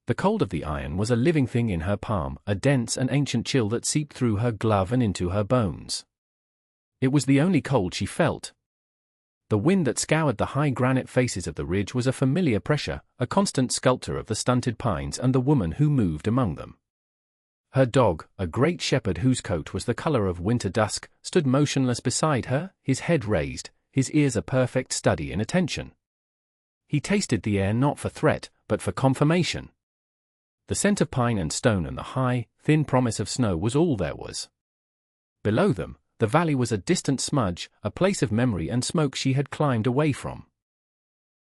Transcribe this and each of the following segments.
The cold of the iron was a living thing in her palm, a dense and ancient chill that seeped through her glove and into her bones. It was the only cold she felt. The wind that scoured the high granite faces of the ridge was a familiar pressure, a constant sculptor of the stunted pines and the woman who moved among them. Her dog, a great shepherd whose coat was the color of winter dusk, stood motionless beside her, his head raised, his ears a perfect study in attention. He tasted the air not for threat, but for confirmation. The scent of pine and stone and the high, thin promise of snow was all there was. Below them, the valley was a distant smudge, a place of memory and smoke she had climbed away from.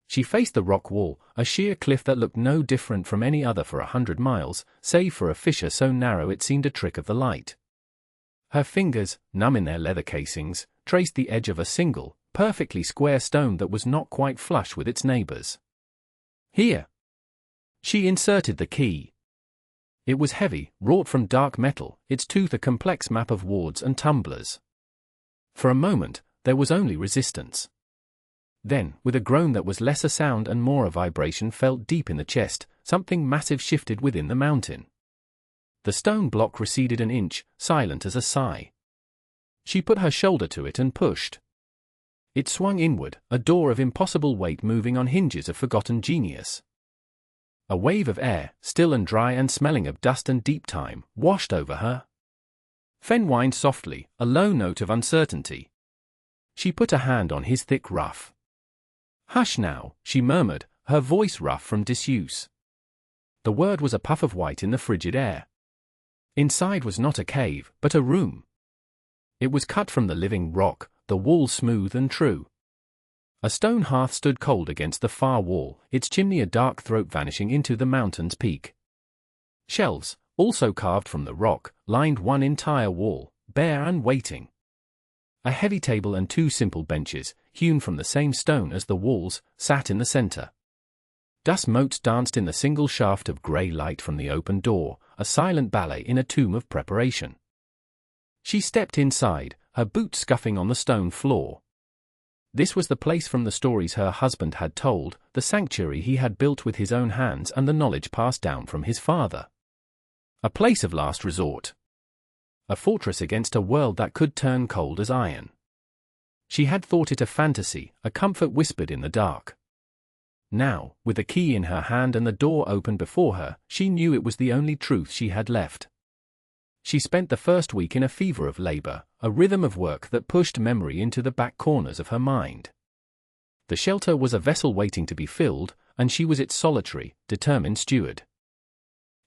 She faced the rock wall, a sheer cliff that looked no different from any other for 100 miles, save for a fissure so narrow it seemed a trick of the light. Her fingers, numb in their leather casings, traced the edge of a single, perfectly square stone that was not quite flush with its neighbors. Here! She inserted the key. It was heavy, wrought from dark metal, its tooth a complex map of wards and tumblers. For a moment, there was only resistance. Then, with a groan that was less a sound and more a vibration felt deep in the chest, something massive shifted within the mountain. The stone block receded an inch, silent as a sigh. She put her shoulder to it and pushed. It swung inward, a door of impossible weight moving on hinges of forgotten genius. A wave of air, still and dry and smelling of dust and deep time, washed over her. Fen whined softly, a low note of uncertainty. She put a hand on his thick ruff. "Hush now," she murmured, her voice rough from disuse. The word was a puff of white in the frigid air. Inside was not a cave, but a room. It was cut from the living rock, the walls smooth and true. A stone hearth stood cold against the far wall, its chimney a dark throat vanishing into the mountain's peak. Shelves, also carved from the rock, lined one entire wall, bare and waiting. A heavy table and two simple benches, hewn from the same stone as the walls, sat in the center. Dust motes danced in the single shaft of grey light from the open door, a silent ballet in a tomb of preparation. She stepped inside, her boots scuffing on the stone floor. This was the place from the stories her husband had told, the sanctuary he had built with his own hands and the knowledge passed down from his father. A place of last resort. A fortress against a world that could turn cold as iron. She had thought it a fantasy, a comfort whispered in the dark. Now, with the key in her hand and the door open before her, she knew it was the only truth she had left. She spent the first week in a fever of labor, a rhythm of work that pushed memory into the back corners of her mind. The shelter was a vessel waiting to be filled, and she was its solitary, determined steward.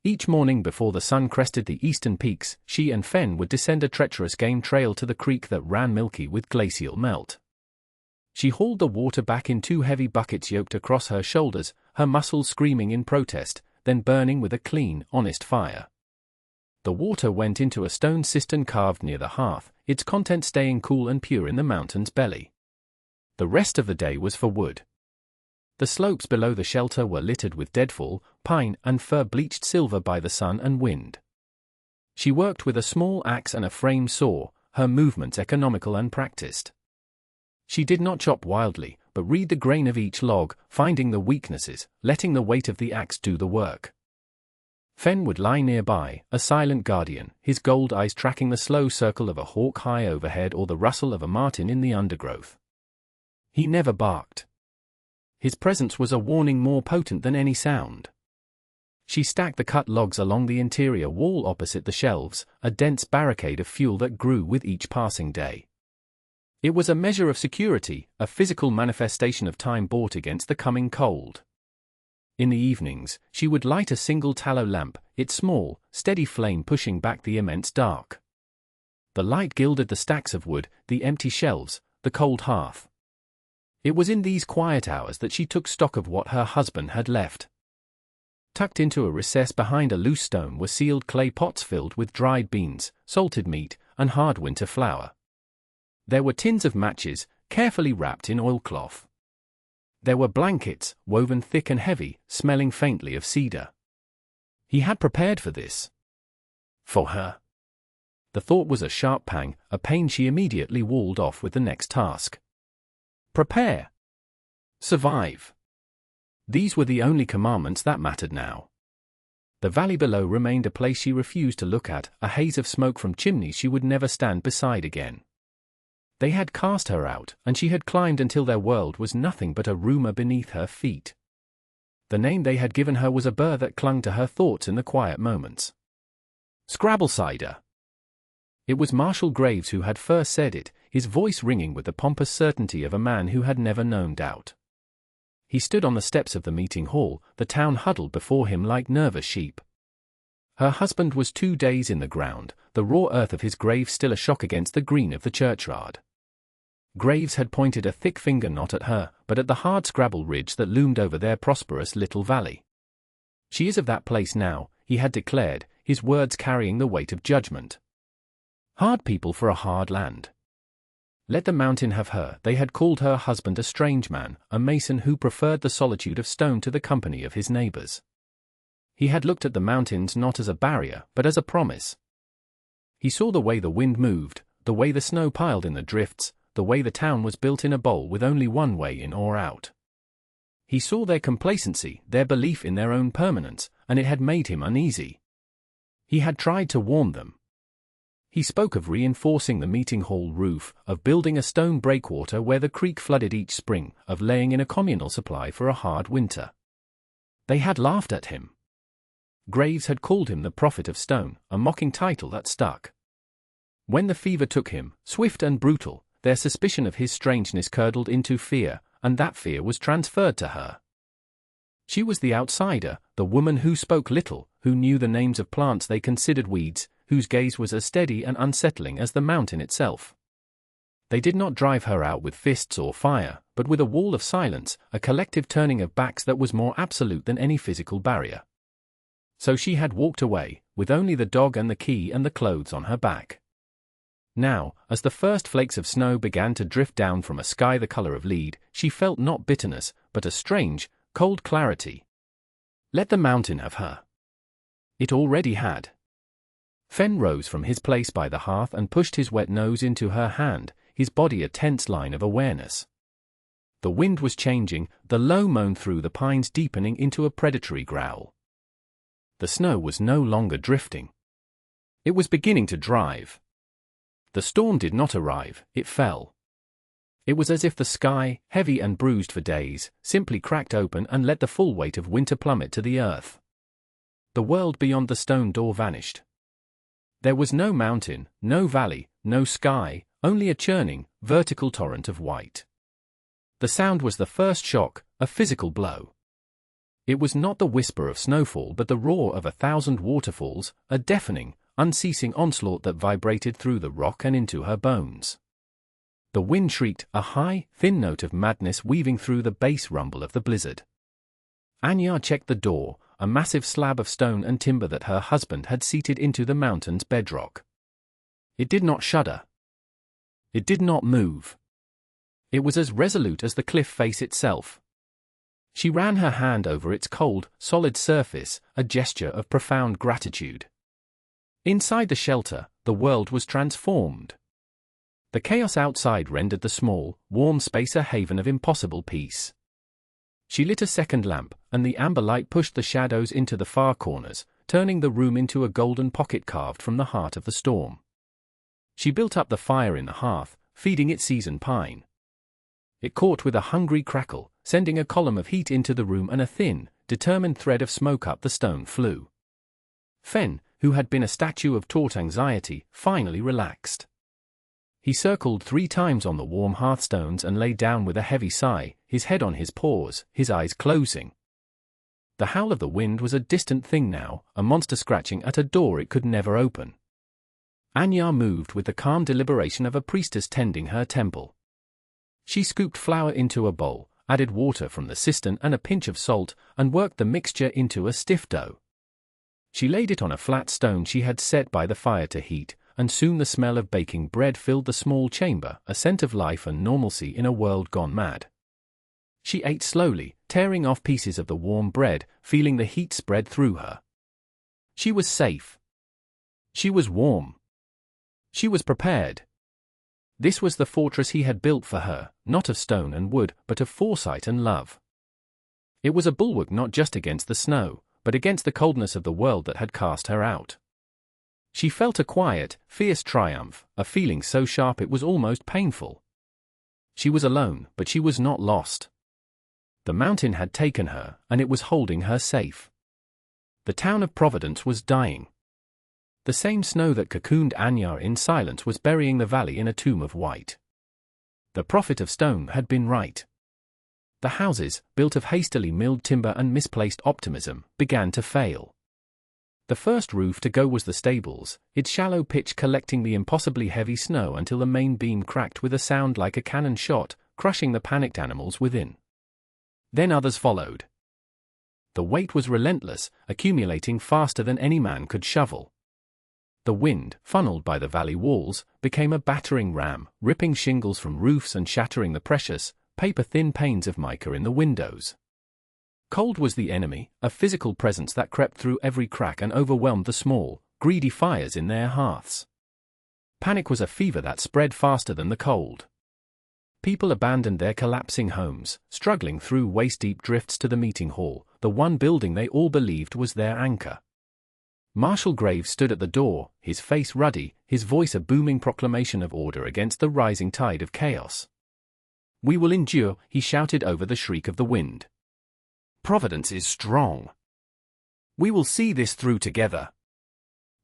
Each morning before the sun crested the eastern peaks, she and Fen would descend a treacherous game trail to the creek that ran milky with glacial melt. She hauled the water back in two heavy buckets yoked across her shoulders, her muscles screaming in protest, then burning with a clean, honest fire. The water went into a stone cistern carved near the hearth, its contents staying cool and pure in the mountain's belly. The rest of the day was for wood. The slopes below the shelter were littered with deadfall, pine and fir bleached silver by the sun and wind. She worked with a small axe and a frame saw, her movements economical and practiced. She did not chop wildly, but read the grain of each log, finding the weaknesses, letting the weight of the axe do the work. Fen would lie nearby, a silent guardian, his gold eyes tracking the slow circle of a hawk high overhead or the rustle of a martin in the undergrowth. He never barked. His presence was a warning more potent than any sound. She stacked the cut logs along the interior wall opposite the shelves, a dense barricade of fuel that grew with each passing day. It was a measure of security, a physical manifestation of time bought against the coming cold. In the evenings, she would light a single tallow lamp, its small, steady flame pushing back the immense dark. The light gilded the stacks of wood, the empty shelves, the cold hearth. It was in these quiet hours that she took stock of what her husband had left. Tucked into a recess behind a loose stone were sealed clay pots filled with dried beans, salted meat, and hard winter flour. There were tins of matches, carefully wrapped in oilcloth. There were blankets, woven thick and heavy, smelling faintly of cedar. He had prepared for this. For her. The thought was a sharp pang, a pain she immediately walled off with the next task. Prepare. Survive. These were the only commandments that mattered now. The valley below remained a place she refused to look at, a haze of smoke from chimneys she would never stand beside again. They had cast her out, and she had climbed until their world was nothing but a rumor beneath her feet. The name they had given her was a burr that clung to her thoughts in the quiet moments. Scrabblecider. It was Marshal Graves who had first said it, his voice ringing with the pompous certainty of a man who had never known doubt. He stood on the steps of the meeting hall, the town huddled before him like nervous sheep. Her husband was 2 days in the ground, the raw earth of his grave still a shock against the green of the churchyard. Graves had pointed a thick finger not at her, but at the hard scrabble ridge that loomed over their prosperous little valley. She is of that place now, he had declared, his words carrying the weight of judgment. Hard people for a hard land. Let the mountain have her. They had called her husband a strange man, a mason who preferred the solitude of stone to the company of his neighbors. He had looked at the mountains not as a barrier, but as a promise. He saw the way the wind moved, the way the snow piled in the drifts, the way the town was built in a bowl with only one way in or out. He saw their complacency, their belief in their own permanence, and it had made him uneasy. He had tried to warn them. He spoke of reinforcing the meeting hall roof, of building a stone breakwater where the creek flooded each spring, of laying in a communal supply for a hard winter. They had laughed at him. Graves had called him the prophet of stone, a mocking title that stuck. When the fever took him, swift and brutal, their suspicion of his strangeness curdled into fear, and that fear was transferred to her. She was the outsider, the woman who spoke little, who knew the names of plants they considered weeds, whose gaze was as steady and unsettling as the mountain itself. They did not drive her out with fists or fire, but with a wall of silence, a collective turning of backs that was more absolute than any physical barrier. So she had walked away, with only the dog and the key and the clothes on her back. Now, as the first flakes of snow began to drift down from a sky the color of lead, she felt not bitterness, but a strange, cold clarity. Let the mountain have her. It already had. Fen rose from his place by the hearth and pushed his wet nose into her hand, his body a tense line of awareness. The wind was changing, the low moan through the pines deepening into a predatory growl. The snow was no longer drifting. It was beginning to drive. The storm did not arrive, it fell. It was as if the sky, heavy and bruised for days, simply cracked open and let the full weight of winter plummet to the earth. The world beyond the stone door vanished. There was no mountain, no valley, no sky, only a churning, vertical torrent of white. The sound was the first shock, a physical blow. It was not the whisper of snowfall but the roar of 1,000 waterfalls, a deafening, unceasing onslaught that vibrated through the rock and into her bones. The wind shrieked, a high, thin note of madness weaving through the bass rumble of the blizzard. Anya checked the door, a massive slab of stone and timber that her husband had seated into the mountain's bedrock. It did not shudder. It did not move. It was as resolute as the cliff face itself. She ran her hand over its cold, solid surface, a gesture of profound gratitude. Inside the shelter, the world was transformed. The chaos outside rendered the small, warm space a haven of impossible peace. She lit a second lamp, and the amber light pushed the shadows into the far corners, turning the room into a golden pocket carved from the heart of the storm. She built up the fire in the hearth, feeding it seasoned pine. It caught with a hungry crackle, sending a column of heat into the room and a thin, determined thread of smoke up the stone flue. Fen, who had been a statue of taut anxiety, finally relaxed. He circled 3 times on the warm hearthstones and lay down with a heavy sigh, his head on his paws, his eyes closing. The howl of the wind was a distant thing now, a monster scratching at a door it could never open. Anya moved with the calm deliberation of a priestess tending her temple. She scooped flour into a bowl, added water from the cistern and a pinch of salt, and worked the mixture into a stiff dough. She laid it on a flat stone she had set by the fire to heat, and soon the smell of baking bread filled the small chamber, a scent of life and normalcy in a world gone mad. She ate slowly, tearing off pieces of the warm bread, feeling the heat spread through her. She was safe. She was warm. She was prepared. This was the fortress he had built for her, not of stone and wood, but of foresight and love. It was a bulwark not just against the snow, but against the coldness of the world that had cast her out. She felt a quiet, fierce triumph, a feeling so sharp it was almost painful. She was alone, but she was not lost. The mountain had taken her, and it was holding her safe. The town of Providence was dying. The same snow that cocooned Anya in silence was burying the valley in a tomb of white. The prophet of stone had been right. The houses, built of hastily milled timber and misplaced optimism, began to fail. The first roof to go was the stables, its shallow pitch collecting the impossibly heavy snow until the main beam cracked with a sound like a cannon shot, crushing the panicked animals within. Then others followed. The weight was relentless, accumulating faster than any man could shovel. The wind, funneled by the valley walls, became a battering ram, ripping shingles from roofs and shattering the precious, paper-thin panes of mica in the windows. Cold was the enemy, a physical presence that crept through every crack and overwhelmed the small, greedy fires in their hearths. Panic was a fever that spread faster than the cold. People abandoned their collapsing homes, struggling through waist-deep drifts to the meeting hall, the one building they all believed was their anchor. Marshal Graves stood at the door, his face ruddy, his voice a booming proclamation of order against the rising tide of chaos. "We will endure," he shouted over the shriek of the wind. "Providence is strong. We will see this through together."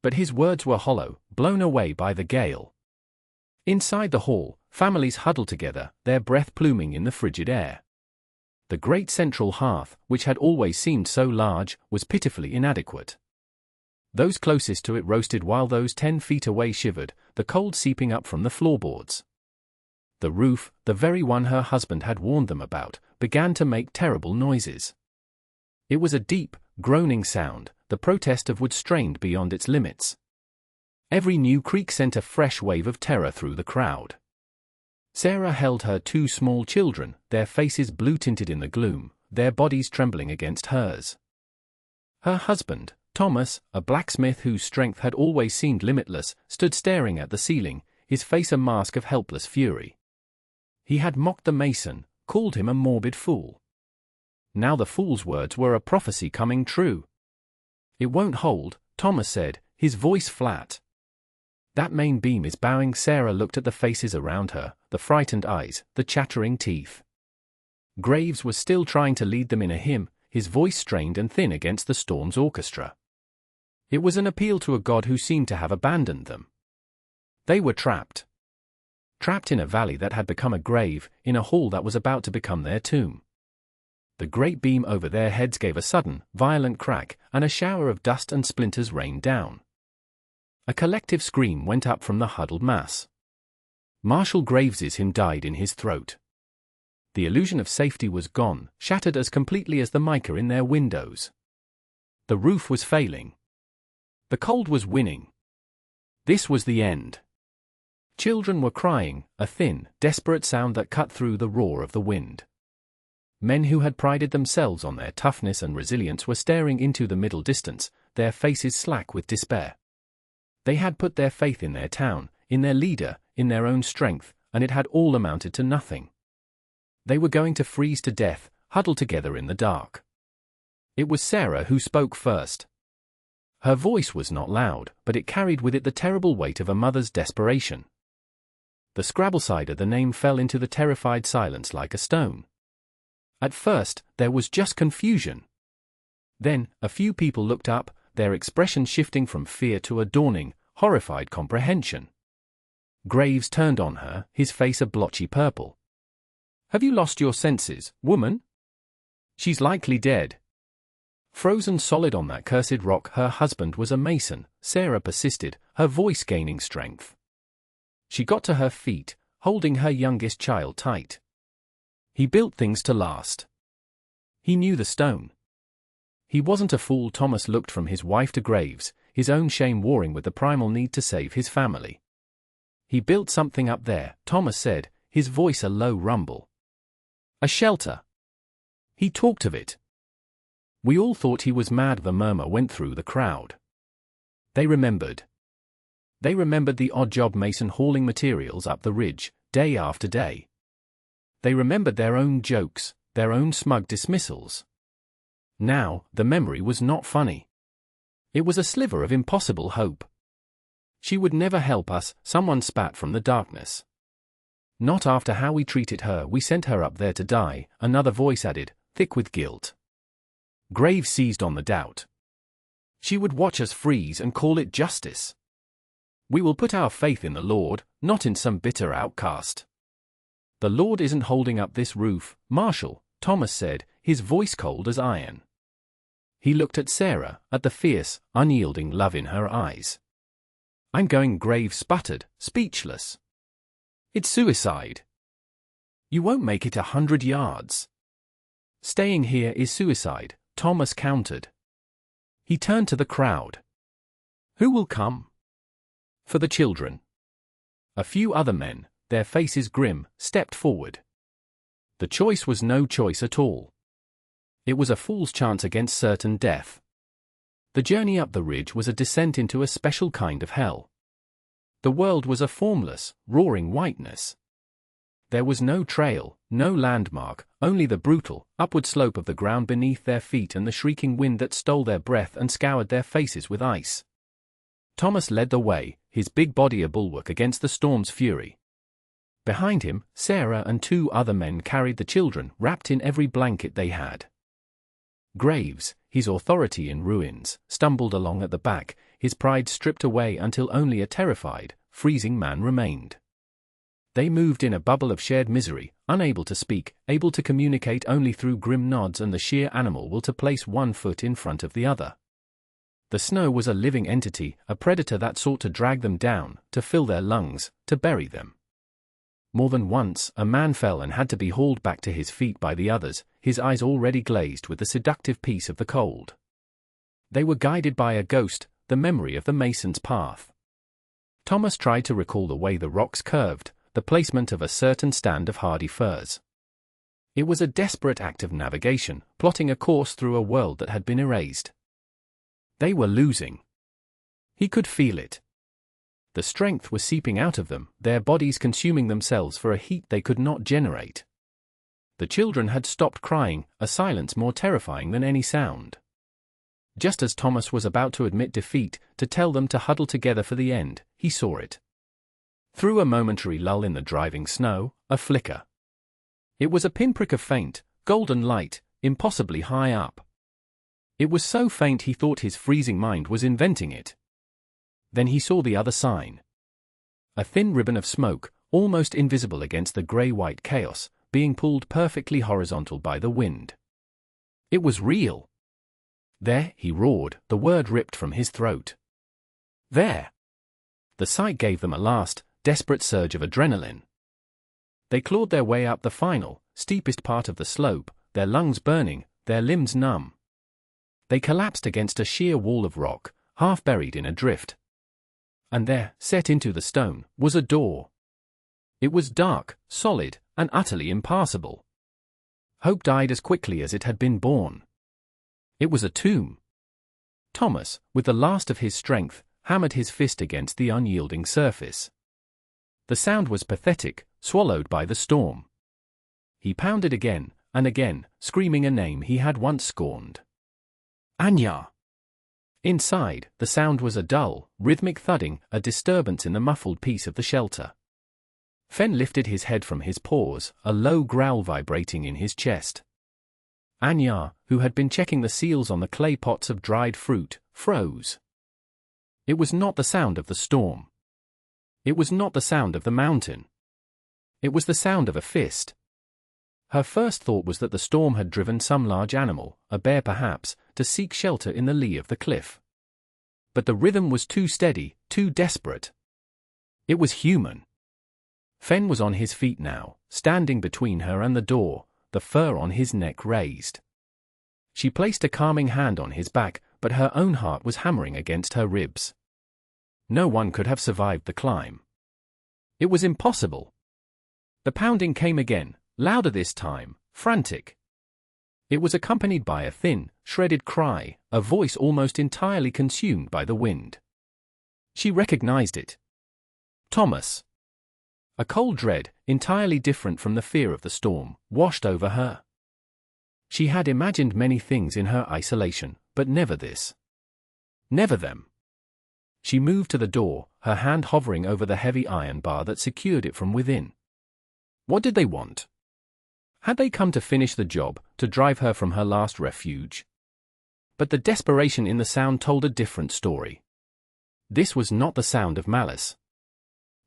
But his words were hollow, blown away by the gale. Inside the hall, families huddled together, their breath pluming in the frigid air. The great central hearth, which had always seemed so large, was pitifully inadequate. Those closest to it roasted while those 10 feet away shivered, the cold seeping up from the floorboards. The roof, the very one her husband had warned them about, began to make terrible noises. It was a deep, groaning sound, the protest of wood strained beyond its limits. Every new creak sent a fresh wave of terror through the crowd. Sarah held her 2 small children, their faces blue-tinted in the gloom, their bodies trembling against hers. Her husband, Thomas, a blacksmith whose strength had always seemed limitless, stood staring at the ceiling, his face a mask of helpless fury. He had mocked the mason, called him a morbid fool. Now the fool's words were a prophecy coming true. "It won't hold," Thomas said, his voice flat. "That main beam is bowing." Sarah looked at the faces around her, the frightened eyes, the chattering teeth. Graves was still trying to lead them in a hymn, his voice strained and thin against the storm's orchestra. It was an appeal to a God who seemed to have abandoned them. They were trapped. Trapped in a valley that had become a grave, in a hall that was about to become their tomb. The great beam over their heads gave a sudden, violent crack, and a shower of dust and splinters rained down. A collective scream went up from the huddled mass. Marshal Graves's hymn died in his throat. The illusion of safety was gone, shattered as completely as the mica in their windows. The roof was failing. The cold was winning. This was the end. Children were crying, a thin, desperate sound that cut through the roar of the wind. Men who had prided themselves on their toughness and resilience were staring into the middle distance, their faces slack with despair. They had put their faith in their town, in their leader, in their own strength, and it had all amounted to nothing. They were going to freeze to death, huddled together in the dark. It was Sarah who spoke first. Her voice was not loud, but it carried with it the terrible weight of a mother's desperation. The Scrabblesider, the name fell into the terrified silence like a stone. At first, there was just confusion. Then, a few people looked up, their expression shifting from fear to a dawning, horrified comprehension. Graves turned on her, his face a blotchy purple. "Have you lost your senses, woman? She's likely dead." Frozen solid on that cursed rock, her husband was a mason, Sarah persisted, her voice gaining strength. She got to her feet, holding her youngest child tight. "He built things to last. He knew the stone. He wasn't a fool." Thomas looked from his wife to Graves, his own shame warring with the primal need to save his family. "He built something up there," Thomas said, his voice a low rumble. "A shelter. He talked of it." We all thought he was mad. The murmur went through the crowd. They remembered. They remembered the odd job mason hauling materials up the ridge, day after day. They remembered their own jokes, their own smug dismissals. Now, the memory was not funny. It was a sliver of impossible hope. She would never help us, someone spat from the darkness. Not after how we treated her, we sent her up there to die, another voice added, thick with guilt. Graves seized on the doubt. She would watch us freeze and call it justice. We will put our faith in the Lord, not in some bitter outcast. The Lord isn't holding up this roof, Marshal, Thomas said, his voice cold as iron. He looked at Sarah, at the fierce, unyielding love in her eyes. I'm going, Graves sputtered, speechless. It's suicide. You won't make it 100 yards. Staying here is suicide, Thomas countered. He turned to the crowd. Who will come? For the children. A few other men, their faces grim, stepped forward. The choice was no choice at all. It was a fool's chance against certain death. The journey up the ridge was a descent into a special kind of hell. The world was a formless, roaring whiteness. There was no trail, no landmark, only the brutal, upward slope of the ground beneath their feet and the shrieking wind that stole their breath and scoured their faces with ice. Thomas led the way, his big body a bulwark against the storm's fury. Behind him, Sarah and 2 other men carried the children, wrapped in every blanket they had. Graves, his authority in ruins, stumbled along at the back, his pride stripped away until only a terrified, freezing man remained. They moved in a bubble of shared misery, unable to speak, able to communicate only through grim nods and the sheer animal will to place one foot in front of the other. The snow was a living entity, a predator that sought to drag them down, to fill their lungs, to bury them. More than once, a man fell and had to be hauled back to his feet by the others, his eyes already glazed with the seductive peace of the cold. They were guided by a ghost, the memory of the mason's path. Thomas tried to recall the way the rocks curved, the placement of a certain stand of hardy firs. It was a desperate act of navigation, plotting a course through a world that had been erased. They were losing. He could feel it. The strength was seeping out of them, their bodies consuming themselves for a heat they could not generate. The children had stopped crying, a silence more terrifying than any sound. Just as Thomas was about to admit defeat, to tell them to huddle together for the end, he saw it. Through a momentary lull in the driving snow, a flicker. It was a pinprick of faint, golden light, impossibly high up. It was so faint he thought his freezing mind was inventing it. Then he saw the other sign. A thin ribbon of smoke, almost invisible against the grey-white chaos, being pulled perfectly horizontal by the wind. It was real. There, he roared, the word ripped from his throat. There. The sight gave them a last, desperate surge of adrenaline. They clawed their way up the final, steepest part of the slope, their lungs burning, their limbs numb. They collapsed against a sheer wall of rock, half buried in a drift. And there, set into the stone, was a door. It was dark, solid, and utterly impassable. Hope died as quickly as it had been born. It was a tomb. Thomas, with the last of his strength, hammered his fist against the unyielding surface. The sound was pathetic, swallowed by the storm. He pounded again, and again, screaming a name he had once scorned. Anya! Inside, the sound was a dull, rhythmic thudding, a disturbance in the muffled peace of the shelter. Fen lifted his head from his paws, a low growl vibrating in his chest. Anya, who had been checking the seals on the clay pots of dried fruit, froze. It was not the sound of the storm. It was not the sound of the mountain. It was the sound of a fist. Her first thought was that the storm had driven some large animal, a bear perhaps, to seek shelter in the lee of the cliff. But the rhythm was too steady, too desperate. It was human. Fen was on his feet now, standing between her and the door, the fur on his neck raised. She placed a calming hand on his back, but her own heart was hammering against her ribs. No one could have survived the climb. It was impossible. The pounding came again, louder this time, frantic. It was accompanied by a thin, shredded cry, a voice almost entirely consumed by the wind. She recognized it. Thomas. A cold dread, entirely different from the fear of the storm, washed over her. She had imagined many things in her isolation, but never this. Never them. She moved to the door, her hand hovering over the heavy iron bar that secured it from within. What did they want? Had they come to finish the job, to drive her from her last refuge? But the desperation in the sound told a different story. This was not the sound of malice.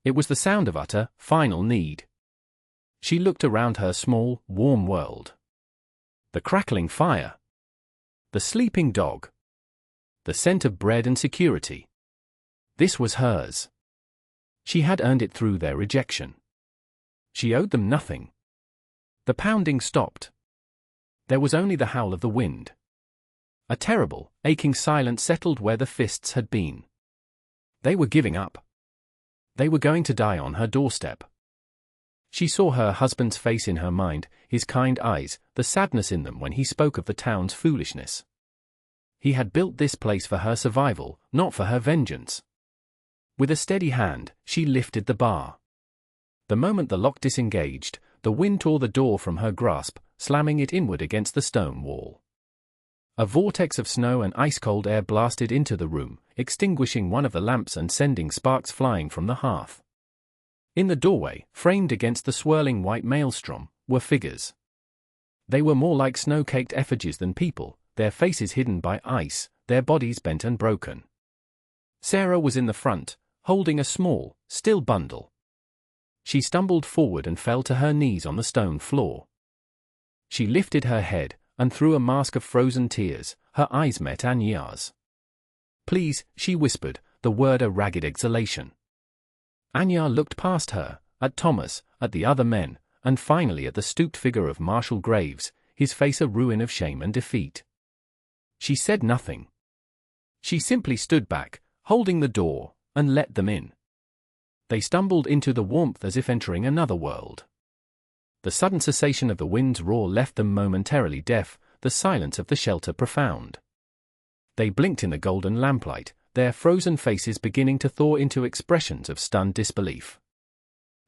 It was the sound of utter, final need. She looked around her small, warm world. The crackling fire. The sleeping dog. The scent of bread and security. This was hers. She had earned it through their rejection. She owed them nothing. The pounding stopped. There was only the howl of the wind. A terrible, aching silence settled where the fists had been. They were giving up. They were going to die on her doorstep. She saw her husband's face in her mind, his kind eyes, the sadness in them when he spoke of the town's foolishness. He had built this place for her survival, not for her vengeance. With a steady hand, she lifted the bar. The moment the lock disengaged, the wind tore the door from her grasp, slamming it inward against the stone wall. A vortex of snow and ice-cold air blasted into the room, extinguishing one of the lamps and sending sparks flying from the hearth. In the doorway, framed against the swirling white maelstrom, were figures. They were more like snow-caked effigies than people, their faces hidden by ice, their bodies bent and broken. Sarah was in the front, holding a small, still bundle. She stumbled forward and fell to her knees on the stone floor. She lifted her head, and through a mask of frozen tears, her eyes met Anyar's. "Please," she whispered, the word a ragged exhalation. Anyar looked past her, at Thomas, at the other men, and finally at the stooped figure of Marshal Graves, his face a ruin of shame and defeat. She said nothing. She simply stood back, holding the door, and let them in. They stumbled into the warmth as if entering another world. The sudden cessation of the wind's roar left them momentarily deaf, the silence of the shelter profound. They blinked in the golden lamplight, their frozen faces beginning to thaw into expressions of stunned disbelief.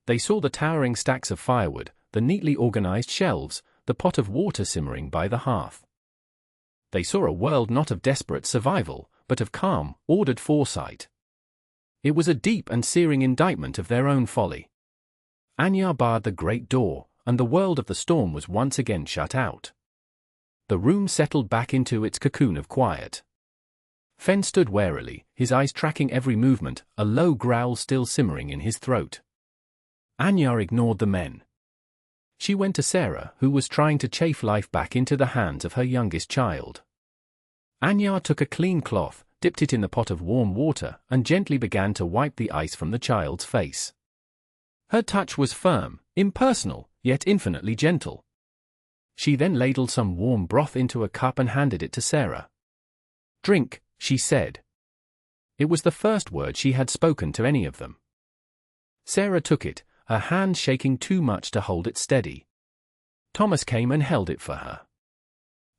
They saw the towering stacks of firewood, the neatly organized shelves, the pot of water simmering by the hearth. They saw a world not of desperate survival, but of calm, ordered foresight. It was a deep and searing indictment of their own folly. Anyar barred the great door, and the world of the storm was once again shut out. The room settled back into its cocoon of quiet. Fen stood warily, his eyes tracking every movement, a low growl still simmering in his throat. Anyar ignored the men. She went to Sarah, who was trying to chafe life back into the hands of her youngest child. Anyar took a clean cloth, dipped it in the pot of warm water, and gently began to wipe the ice from the child's face. Her touch was firm, impersonal, yet infinitely gentle. She then ladled some warm broth into a cup and handed it to Sarah. "Drink," she said. It was the first word she had spoken to any of them. Sarah took it, her hand shaking too much to hold it steady. Thomas came and held it for her.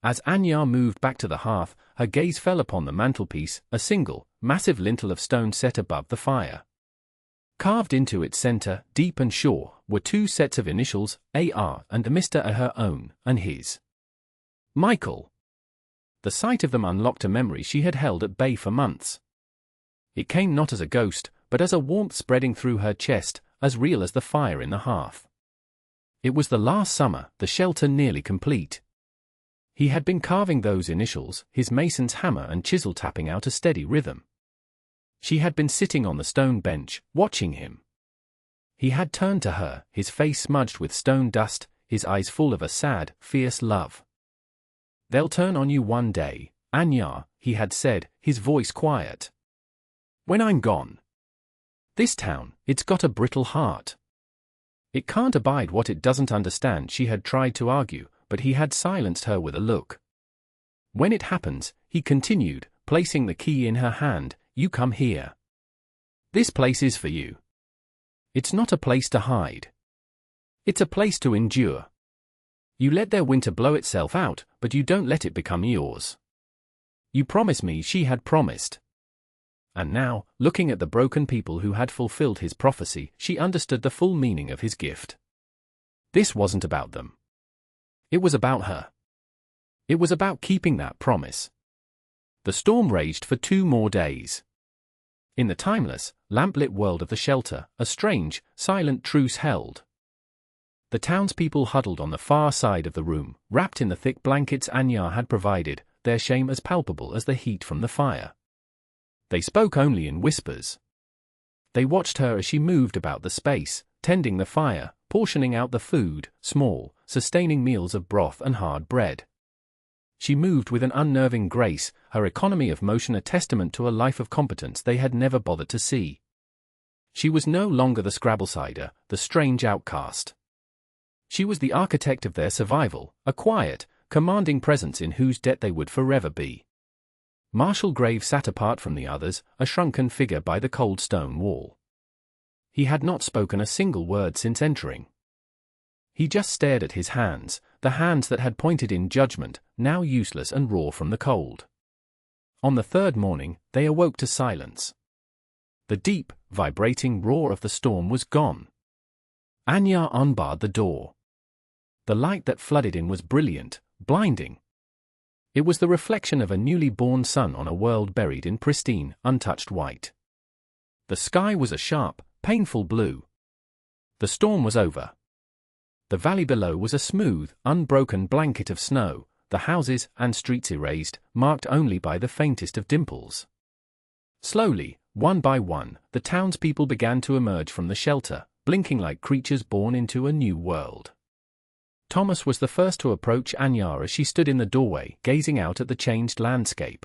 As Anyar moved back to the hearth, her gaze fell upon the mantelpiece, a single, massive lintel of stone set above the fire. Carved into its center, deep and sure, were two sets of initials, A.R. and Mr. A, her own, and his. Michael. The sight of them unlocked a memory she had held at bay for months. It came not as a ghost, but as a warmth spreading through her chest, as real as the fire in the hearth. It was the last summer, the shelter nearly complete. He had been carving those initials, his mason's hammer and chisel tapping out a steady rhythm. She had been sitting on the stone bench, watching him. He had turned to her, his face smudged with stone dust, his eyes full of a sad, fierce love. "They'll turn on you one day, Anyar," he had said, his voice quiet. "When I'm gone. This town, it's got a brittle heart. It can't abide what it doesn't understand," she had tried to argue, but he had silenced her with a look. "When it happens," he continued, placing the key in her hand, "you come here. This place is for you. It's not a place to hide. It's a place to endure. You let their winter blow itself out, but you don't let it become yours. You promise me," she had promised. And now, looking at the broken people who had fulfilled his prophecy, she understood the full meaning of his gift. This wasn't about them. It was about her. It was about keeping that promise. The storm raged for 2 more days. In the timeless, lamplit world of the shelter, a strange, silent truce held. The townspeople huddled on the far side of the room, wrapped in the thick blankets Anya had provided, their shame as palpable as the heat from the fire. They spoke only in whispers. They watched her as she moved about the space, tending the fire, portioning out the food, small, sustaining meals of broth and hard bread. She moved with an unnerving grace, her economy of motion a testament to a life of competence they had never bothered to see. She was no longer the Scrabblesider, the strange outcast. She was the architect of their survival, a quiet, commanding presence in whose debt they would forever be. Marshal Graves sat apart from the others, a shrunken figure by the cold stone wall. He had not spoken a single word since entering. He just stared at his hands, the hands that had pointed in judgment, now useless and raw from the cold. On the third morning, they awoke to silence. The deep, vibrating roar of the storm was gone. Anya unbarred the door. The light that flooded in was brilliant, blinding. It was the reflection of a newly born sun on a world buried in pristine, untouched white. The sky was a sharp, painful blue. The storm was over. The valley below was a smooth, unbroken blanket of snow, the houses and streets erased, marked only by the faintest of dimples. Slowly, one by one, the townspeople began to emerge from the shelter, blinking like creatures born into a new world. Thomas was the first to approach Anya as she stood in the doorway, gazing out at the changed landscape.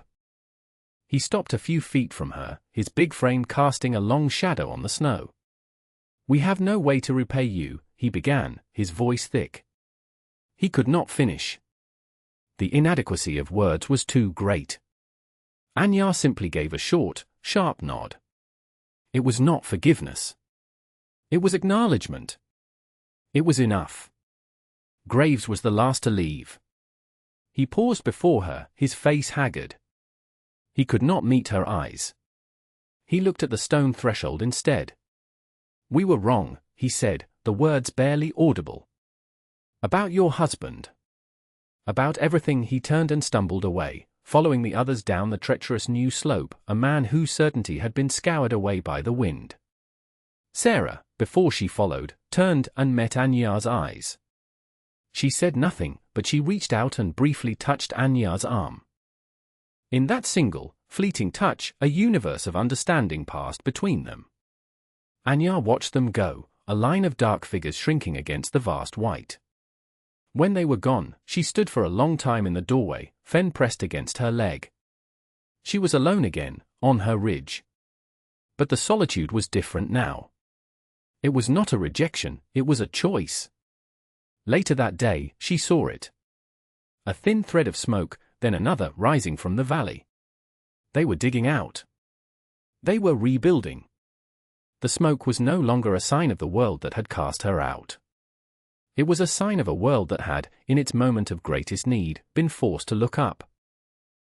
He stopped a few feet from her, his big frame casting a long shadow on the snow. "We have no way to repay you," he began, his voice thick. He could not finish. The inadequacy of words was too great. Anya simply gave a short, sharp nod. It was not forgiveness. It was acknowledgement. It was enough. Graves was the last to leave. He paused before her, his face haggard. He could not meet her eyes. He looked at the stone threshold instead. "We were wrong," he said, the words barely audible. "About your husband. About everything." He turned and stumbled away, following the others down the treacherous new slope, a man whose certainty had been scoured away by the wind. Sarah, before she followed, turned and met Anya's eyes. She said nothing, but she reached out and briefly touched Anya's arm. In that single, fleeting touch, a universe of understanding passed between them. Anya watched them go, a line of dark figures shrinking against the vast white. When they were gone, she stood for a long time in the doorway, Fen pressed against her leg. She was alone again, on her ridge. But the solitude was different now. It was not a rejection, it was a choice. Later that day, she saw it. A thin thread of smoke, then another rising from the valley. They were digging out. They were rebuilding. The smoke was no longer a sign of the world that had cast her out. It was a sign of a world that had, in its moment of greatest need, been forced to look up.